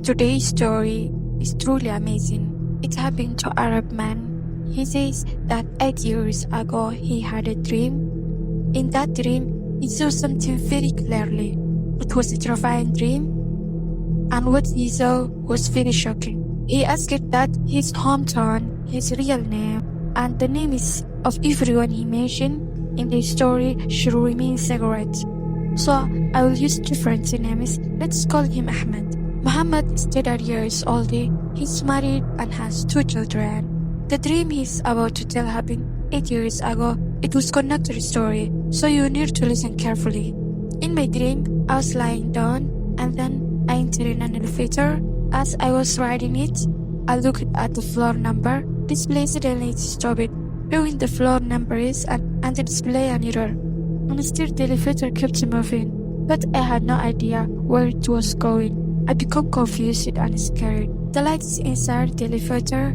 Today's story is truly amazing. It happened to an Arab man. He says that 8 years ago he had a dream. In that dream, he saw something very clearly. It was a terrifying dream, and what he saw was very shocking. He asked that his hometown, his real name, and the names of everyone he mentioned in the story should remain secret. So I will use different names. Let's call him Ahmed. Mohammed is 30 years old. He's married and has 2 children. The dream he's about to tell happened 8 years ago. It was connected story, so you need to listen carefully. In my dream, I was lying down, and then I entered in an elevator. As I was riding it, I looked at the floor number. Display suddenly stopped, showing the floor number is and the display an error. Instead, the elevator kept moving, but I had no idea where it was going. I became confused and scared. The lights inside the elevator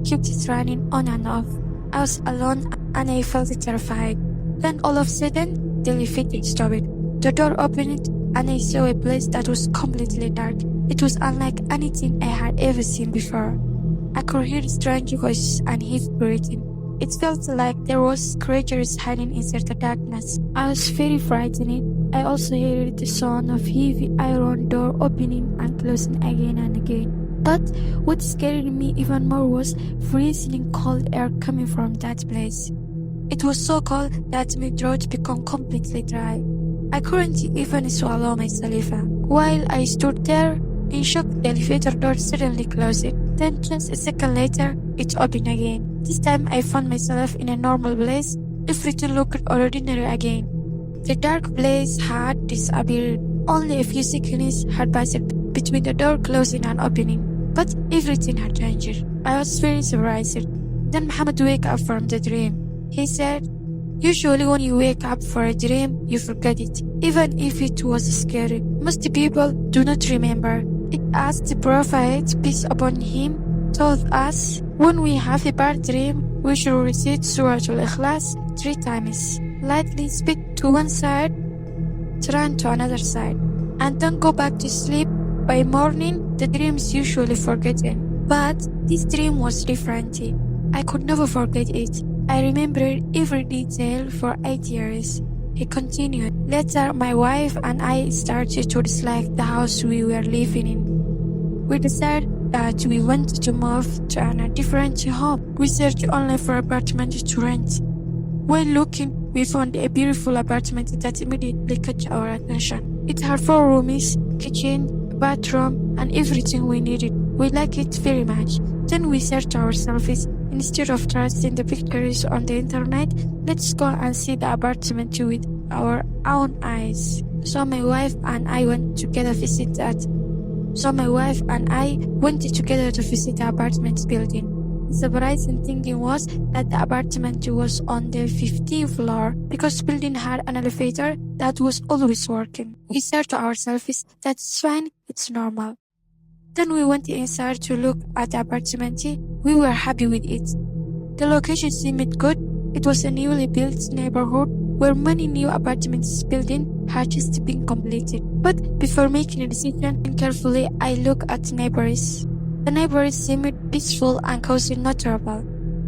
kept running on and off. I was alone and I felt terrified. Then all of a sudden, the elevator stopped. The door opened and I saw a place that was completely dark. It was unlike anything I had ever seen before. I could hear strange voices and heavy breathing. It felt like there was creatures hiding inside the darkness. I was very frightened. I also heard the sound of heavy iron door opening and closing again and again. But what scared me even more was freezing cold air coming from that place. It was so cold that my throat became completely dry. I couldn't even swallow my saliva. While I stood there in shock, the elevator door suddenly closed. Then just a second later, it opened again. This time I found myself in a normal place. Everything looked ordinary again. The dark place had disappeared. Only a few seconds had passed between the door closing and opening. But everything had changed. I was very surprised. Then Mohammed woke up from the dream. He said, "Usually when you wake up for a dream, you forget it, even if it was scary. Most people do not remember it, as the Prophet, peace upon him, told us when we have a bad dream, we should recite Surah Al-Ikhlas 3 times. Lightly speak to one side, turn to another side, and then go back to sleep. By morning, the dream is usually forgotten. But this dream was different. I could never forget it. I remembered every detail for 8 years." He continued. "Later, my wife and I started to dislike the house we were living in. We decided that we wanted to move to a different home. We searched only for apartment to rent. When looking, we found a beautiful apartment that immediately caught our attention. It had 4 rooms, kitchen, bathroom, and everything we needed. We liked it very much. Then we said to ourselves, instead of trusting the pictures on the internet, let's go and see the apartment with our own eyes. So my wife and I went together to visit the apartment building. The surprising thing was that the apartment was on the 15th floor because the building had an elevator that was always working. We said to ourselves, that's fine, it's normal. Then we went inside to look at the apartment. We were happy with it. The location seemed good. It was a newly built neighborhood where many new apartments buildings had just been completed. But before making a decision carefully, I looked at neighbors. The neighbors seemed peaceful and causing no trouble.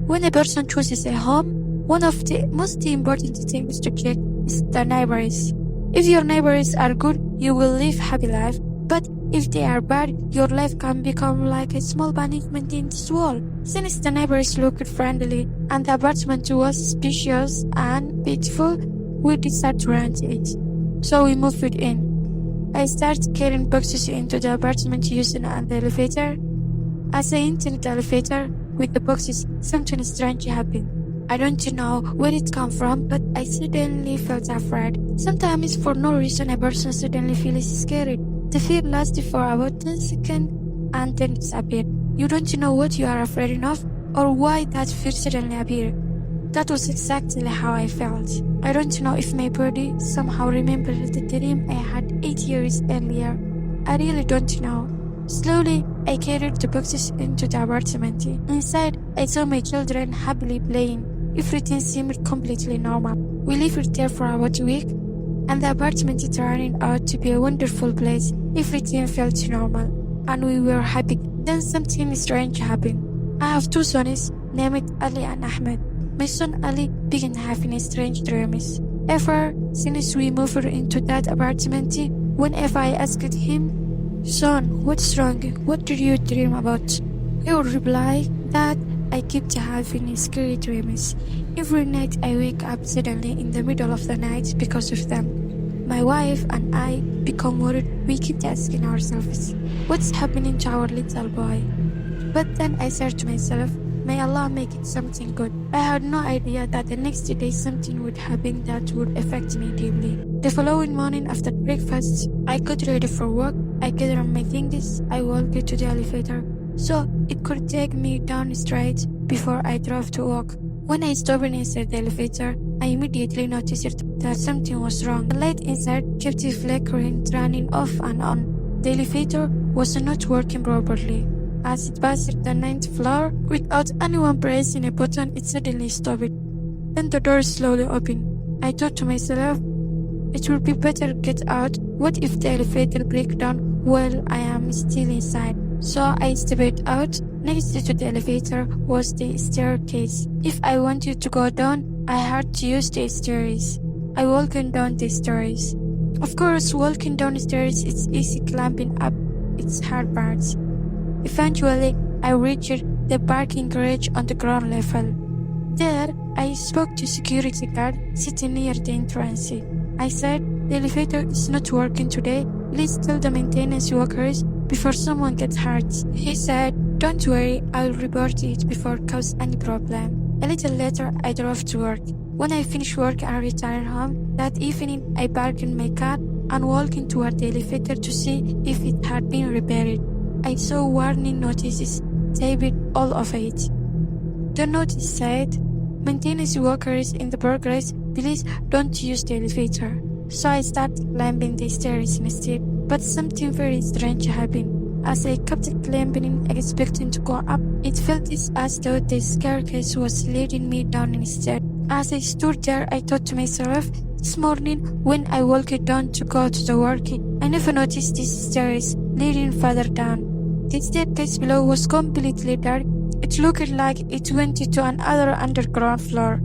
When a person chooses a home, one of the most important things to check is the neighbors. If your neighbors are good, you will live a happy life. But if they are bad, your life can become like a small punishment in this world. Since the neighbors looked friendly and the apartment was spacious and beautiful, we decided to rent it. So we moved in. I started carrying boxes into the apartment using the elevator. As I entered the elevator with the boxes, something strange happened. I don't know where it came from, but I suddenly felt afraid. Sometimes for no reason a person suddenly feels scared. The fear lasted for about 10 seconds and then disappeared. You don't know what you are afraid of or why that fear suddenly appeared. That was exactly how I felt. I don't know if my body somehow remembered the dream I had 8 years earlier. I really don't know. Slowly, I carried the boxes into the apartment. Inside, I saw my children happily playing. Everything seemed completely normal. We lived there for about a week, and the apartment turned out to be a wonderful place. Everything felt normal. and we were happy. Then something strange happened. I have two sons named Ali and Ahmed. My son Ali began having strange dreams. Ever since we moved into that apartment, whenever I asked him, "Son, what's wrong? What did you dream about?" he would reply that I kept having scary dreams. Every night I wake up suddenly in the middle of the night because of them. My wife and I become worried. We keep asking ourselves, what's happening to our little boy? But then I said to myself, may Allah make it something good. I had no idea that the next day something would happen that would affect me deeply. The following morning after breakfast, I got ready for work. I gathered my things. I walked to the elevator so it could take me down straight before I drove to work. When I stopped inside the elevator, I immediately noticed that something was wrong. The light inside kept flickering, turning off and on. The elevator was not working properly. As it passed the 9th floor, without anyone pressing a button, it suddenly stopped. Then the door slowly opened. I thought to myself, it would be better get out. What if the elevator breaks down while I am still inside? So I stepped out. Next to the elevator was the staircase. If I wanted to go down, I had to use the stairs. I walked down the stairs. Of course, walking down the stairs is easy, climbing up its hard parts. Eventually, I reached the parking garage on the ground level. There, I spoke to security guard sitting near the entrance. I said, the elevator is not working today. Please tell the maintenance workers before someone gets hurt. He said, don't worry, I'll report it before it causes any problem. A little later, I drove to work. When I finished work and returned home, that evening I parked my car and walked toward the elevator to see if it had been repaired. I saw warning notices taped all over it. The notice said, maintenance workers in the progress, please don't use the elevator. So I started climbing the stairs instead, but something very strange happened. As I kept climbing, expecting to go up, it felt as though the staircase was leading me down instead. As I stood there, I thought to myself, this morning when I walked down to go to the work, I never noticed these stairs leading further down. The staircase below was completely dark. It looked like it went to another underground floor.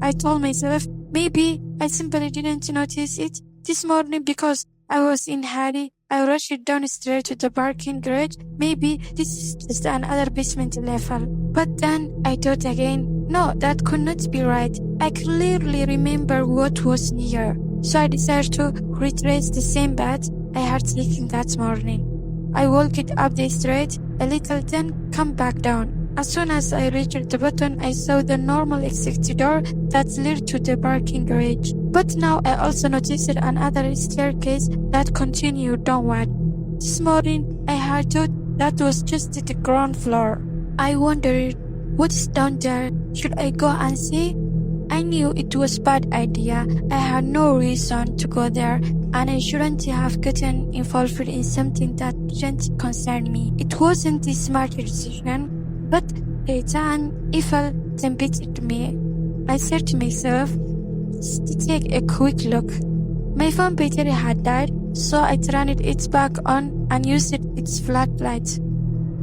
I told myself, maybe I simply didn't notice it this morning because I was in a hurry. I rushed downstairs to the parking garage. Maybe this is just another basement level. But then I thought again, no, that could not be right. I clearly remember what was near. So I decided to retrace the same path I had taken that morning. I walked up the street a little, then come back down. As soon as I reached the bottom, I saw the normal exit door that led to the parking garage. But now I also noticed another staircase that continued downward. This morning, I had thought that was just the ground floor. I wondered, what's down there? Should I go and see? I knew it was a bad idea. I had no reason to go there, and I shouldn't have gotten involved in something that didn't concern me. It wasn't a smart decision. But Satan evil tempted me. I said to myself, to take a quick look. My phone battery had died, so I turned it back on and used its flashlight.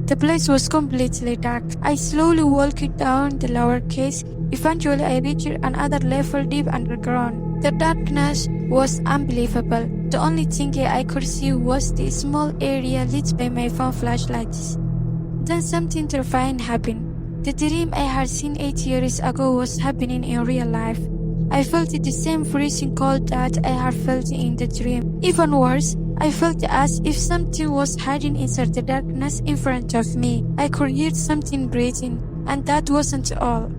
The place was completely dark. I slowly walked down the lower case. Eventually, I reached another level deep underground. The darkness was unbelievable. The only thing I could see was the small area lit by my phone flashlights. Then something terrifying happened. The dream I had seen 8 years ago was happening in real life. I felt the same freezing cold that I had felt in the dream. Even worse, I felt as if something was hiding inside the darkness in front of me. I could hear something breathing, and that wasn't all.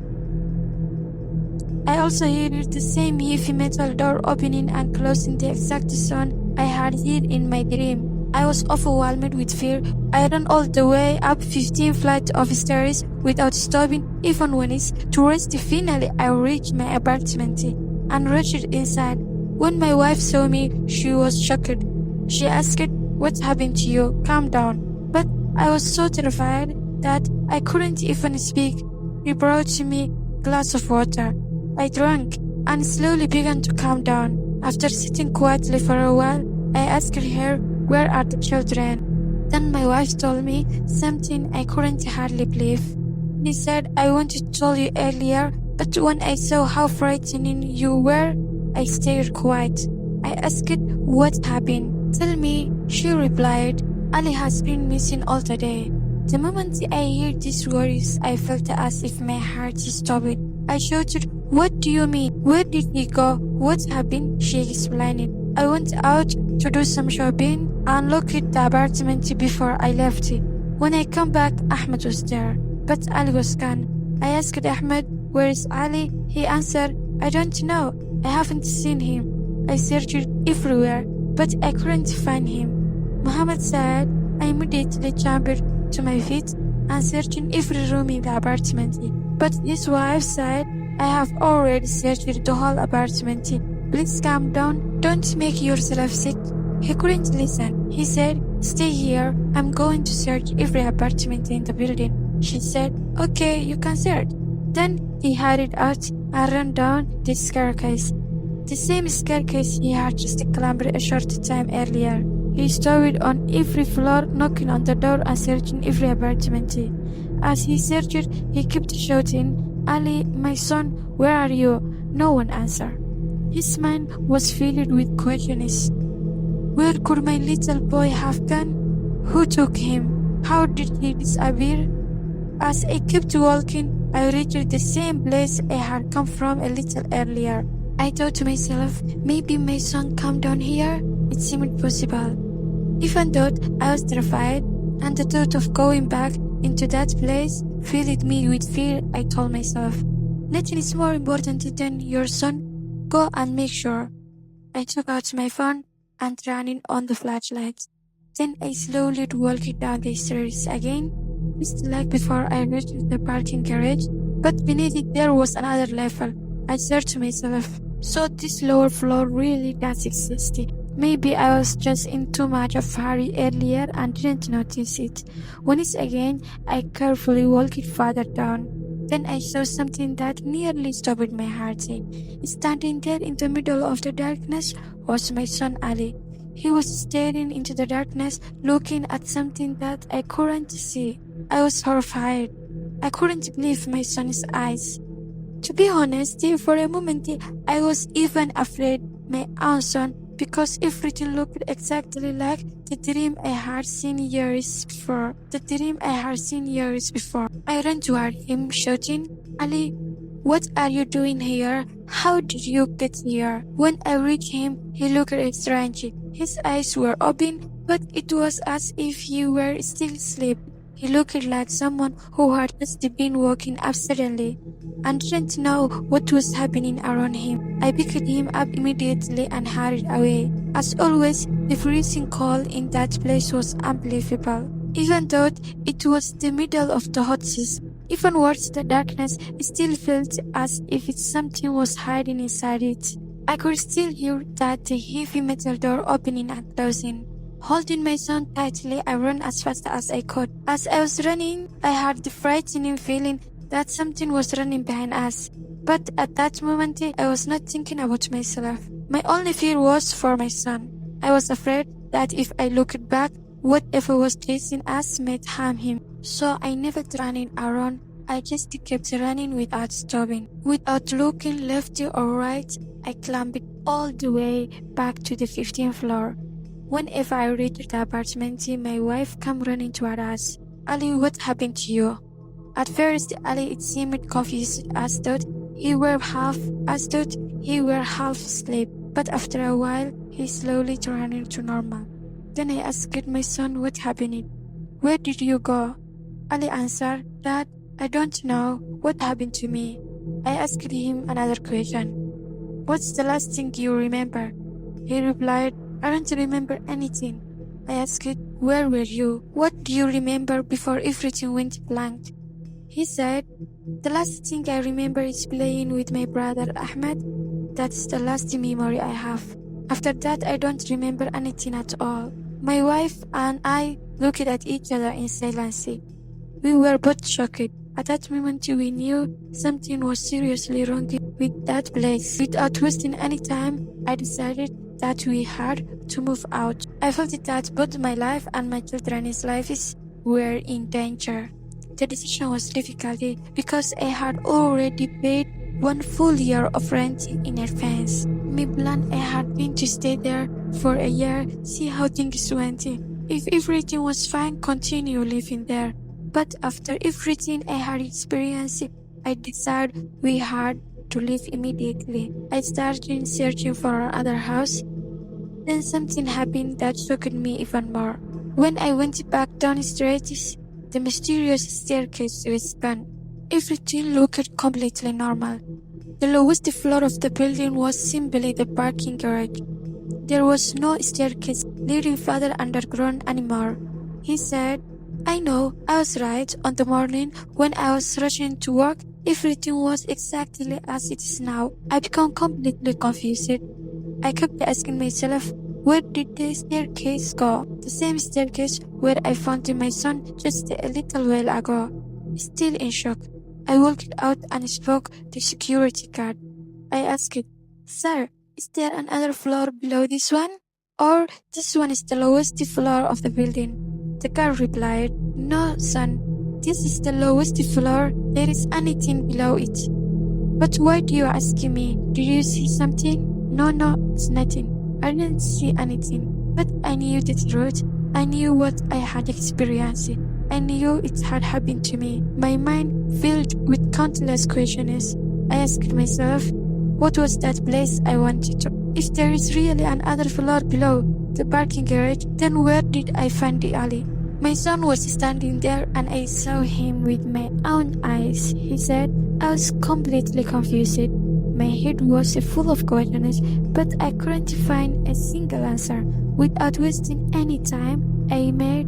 I also heard the same heavy metal door opening and closing the exact sound I had heard in my dream. I was overwhelmed with fear. I ran all the way up 15 flights of stairs without stopping even once. To rest, finally I reached my apartment and rushed inside. When my wife saw me, she was shocked. She asked, "What happened to you? Calm down." But I was so terrified that I couldn't even speak. She brought me a glass of water. I drank and slowly began to calm down. After sitting quietly for a while, I asked her, "Where are the children?" Then my wife told me something I couldn't hardly believe. He said, I wanted to tell you earlier, but when I saw how frightening you were, I stayed quiet. I asked what happened. Tell me, she replied. Ali has been missing all the day. The moment I heard these words, I felt as if my heart stopped. I shouted, what do you mean? Where did he go? What happened? She explained. I went out to do some shopping and looked at the apartment before I left. When I come back, Ahmed was there, but Ali was gone. I asked Ahmed, where is Ali? He answered, I don't know. I haven't seen him. I searched everywhere, but I couldn't find him. Mohammed said, I immediately jumped to my feet and searched every room in the apartment. But his wife said, I have already searched the whole apartment. Please calm down. Don't make yourself sick. He couldn't listen. He said, stay here. I'm going to search every apartment in the building. She said, okay, you can search. Then he hurried out and ran down the staircase. The same staircase he had just climbed a short time earlier. He stood on every floor, knocking on the door and searching every apartment. As he searched, he kept shouting, Ali, my son, where are you? No one answered. His mind was filled with questions. Where could my little boy have gone? Who took him? How did he disappear? As I kept walking, I reached the same place I had come from a little earlier. I thought to myself, maybe my son came down here. It seemed possible. Even though I was terrified, and the thought of going back into that place filled me with fear, I told myself, nothing is more important than your son. Go and make sure. I took out my phone and turned on the flashlight. Then I slowly walked down the stairs again, just like before I reached the parking garage, but beneath it there was another level. I said to myself, so this lower floor really does exist. Maybe I was just in too much of a hurry earlier and didn't notice it. Once again, I carefully walked further down. Then I saw something that nearly stopped my heart. Standing there in the middle of the darkness was my son Ali. He was staring into the darkness, looking at something that I couldn't see. I was horrified. I couldn't believe my son's eyes. To be honest, for a moment, I was even afraid my own son, because everything looked exactly like the dream I had seen years before. I ran toward him, shouting, Ali, what are you doing here? How did you get here? When I reached him, he looked strange. His eyes were open, but it was as if he were still asleep. He looked like someone who had just been woken up suddenly and didn't know what was happening around him. I picked him up immediately and hurried away. As always, the freezing cold in that place was unbelievable. Even though it was the middle of the hot season, even worse, the darkness still felt as if something was hiding inside it. I could still hear that the heavy metal door opening and closing. Holding my son tightly, I ran as fast as I could. As I was running, I had the frightening feeling that something was running behind us. But at that moment, I was not thinking about myself. My only fear was for my son. I was afraid that if I looked back, whatever was chasing us might harm him. So I never turned around. I just kept running without stopping. Without looking left or right, I climbed all the way back to the 15th floor. Whenever I reached the apartment, my wife came running toward us. Ali, what happened to you? At first, Ali it seemed confused, as though he were half asleep. But after a while, he slowly turned to normal. Then I asked my son what happened. Where did you go? Ali answered, Dad, I don't know what happened to me. I asked him another question. What's the last thing you remember? He replied, I don't remember anything. I asked, where were you? What do you remember before everything went blank? He said, the last thing I remember is playing with my brother Ahmed. That's the last memory I have. After that, I don't remember anything at all. My wife and I looked at each other in silence. We were both shocked. At that moment, we knew something was seriously wrong with that place. Without wasting any time, I decided that we had to move out. I felt that both my life and my children's lives were in danger. The decision was difficult because I had already paid 1 full year of rent in advance. My plan I had been to stay there for a year, see how things went. If everything was fine, continue living there. But after everything I had experienced, I decided we had to leave immediately. I started searching for another house. Then something happened that shocked me even more. When I went back downstairs, the mysterious staircase was gone. Everything looked completely normal. The lowest floor of the building was simply the parking garage. There was no staircase leading further underground anymore. He said, I know, I was right. On the morning when I was rushing to work, everything was exactly as it is now. I became completely confused. I kept asking myself, where did the staircase go? The same staircase where I found my son just a little while ago. Still in shock, I walked out and spoke to the security guard. I asked, Sir, is there another floor below this one? Or this one is the lowest floor of the building? The guard replied, No, son, this is the lowest floor. There is anything below it. But why do you ask me? Did you see something? No, it's nothing. I didn't see anything. But I knew the truth. I knew what I had experienced. I knew it had happened to me. My mind filled with countless questions. I asked myself, what was that place I wanted to? If there is really another floor below the parking garage, then where did I find the alley? My son was standing there and I saw him with my own eyes. He said, I was completely confused. My head was full of questions, but I couldn't find a single answer. Without wasting any time, I made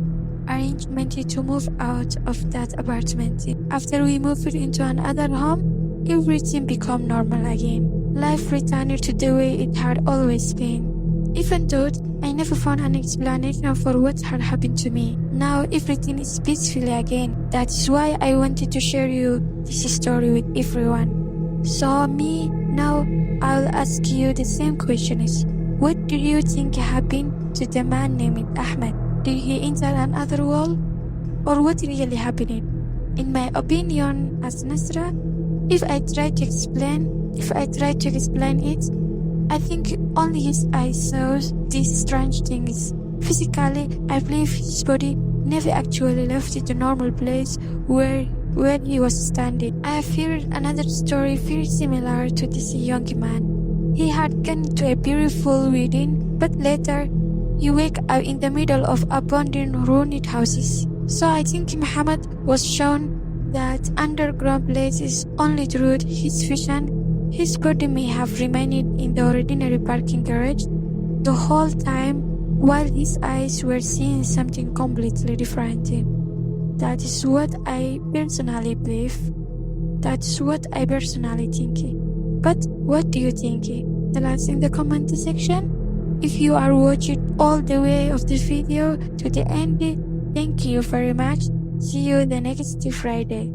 arrangements to move out of that apartment. After we moved into another home, everything became normal again. Life returned to the way it had always been. Even though I never found an explanation for what had happened to me, now everything is peaceful again. That's why I wanted to share you this story with everyone. So now I'll ask you the same questions. What do you think happened to the man named Ahmed? Did he enter another world? Or what really happened? In my opinion, as Nasra, if I try to explain it, I think only his eyes saw these strange things. Physically, I believe his body never actually left the normal place where he was standing. I have heard another story very similar to this young man. He had gone to a beautiful wedding, but later he woke up in the middle of abandoned ruined houses. So I think Mohammed was shown that underground places only through his vision. His body may have remained in the ordinary parking garage the whole time, while his eyes were seeing something completely different. That is what I personally believe. That's what I personally think. But what do you think? Tell us in the comment section. If you are watching all the way of the video to the end, thank you very much. See you the next Friday.